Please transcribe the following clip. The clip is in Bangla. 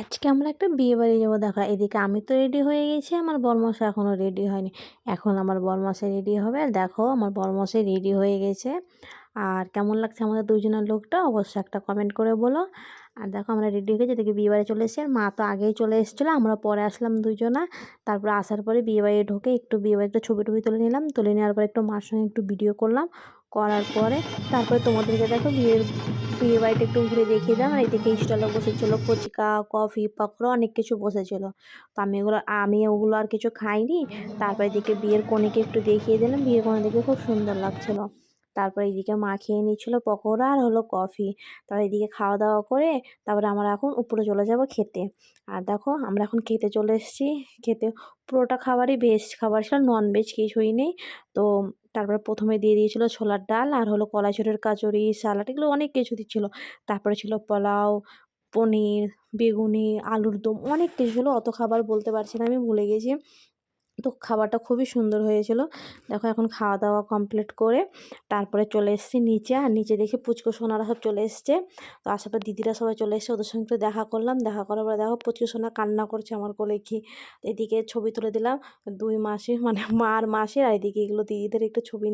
আজকে আমরা একটা বিয়েবাড়ি যাবো দেখো। এদিকে আমি তো রেডি হয়ে গেছি, আমার বরমশাই এখনও রেডি হয়নি। এখন আমার বরমশাই রেডি হবে। আর দেখো আমার বরমশাই রেডি হয়ে গেছে। আর কেমন লাগছে আমাদের দুজনের লোকটা অবশ্যই একটা কমেন্ট করে বলো। আর দেখো আমরা রেডি হয়ে গেছি, এদিকে বিয়েবাড়ি চলে এসেছি। আর মা তো আগেই চলে এসেছিলো, আমরা পরে আসলাম দুজনা। তারপরে আসার পরে বিয়েবাড়ি ঢুকে একটু বিয়েবাড়িতে ছবি টবি তুলে নিলাম, তুলে নেওয়ার পরে একটু মার সঙ্গে একটু ভিডিও করলাম। করার পরে তারপরে তোমাদেরকে দেখো বিয়ে বাড়িটা একটু ঘুরে দেখিয়ে দিলাম। আর এদিকে স্টলে বসেছিল ফুচকা, কফি, পকোড়া অনেক কিছু বসেছিল। তো আমি ওগুলো আর কিছু খাইনি। তারপরে এদিকে বিয়ের কনেকে একটু দেখিয়ে দিলাম, বিয়ের কনে দেখে খুব সুন্দর লাগছিল। তারপরে এদিকে মা খেয়ে নিচ্ছিল পকোড়া আর হলো কফি। তারপর এদিকে খাওয়া দাওয়া করে তারপরে আমরা এখন উপরে চলে যাব খেতে। আর দেখো আমরা এখন খেতে চলে এসেছি। খেতে পুরোটা খাবারই ভেজ খাবার ছিল, ননভেজ কিছুই নেই। তো তারপরে প্রথমে দিয়ে দিয়েছিল ছোলার ডাল আর হলো কলাইচুরের কাচুরি, স্যালাড, এগুলো অনেক কিছু দিচ্ছিল। তারপরে ছিল পোলাও, পনির, বেগুনি, আলুর দম, অনেক কিছু ছিল। অত খাবার বলতে পারছি না, আমি ভুলে গেছি। তো খাবারটা খুবই সুন্দর হয়েছিল। দেখো এখন খাওয়া দাওয়া কমপ্লিট করে তারপরে চলে এসেছি নিচে। আর নিচে দেখি পুচকু সোনারা সব চলে এসছে। তো আসার দিদিরা সবাই চলে এসছে, ওদের সঙ্গে একটু দেখা করলাম। দেখা করার পরে দেখো পুচকু সোনা কান্না করছে আমার কোলে কি। এদিকে ছবি তুলে দিলাম দুই মাসি, মানে মা আর মাসির। আর এদিকে এগুলো দিদিদের একটু ছবি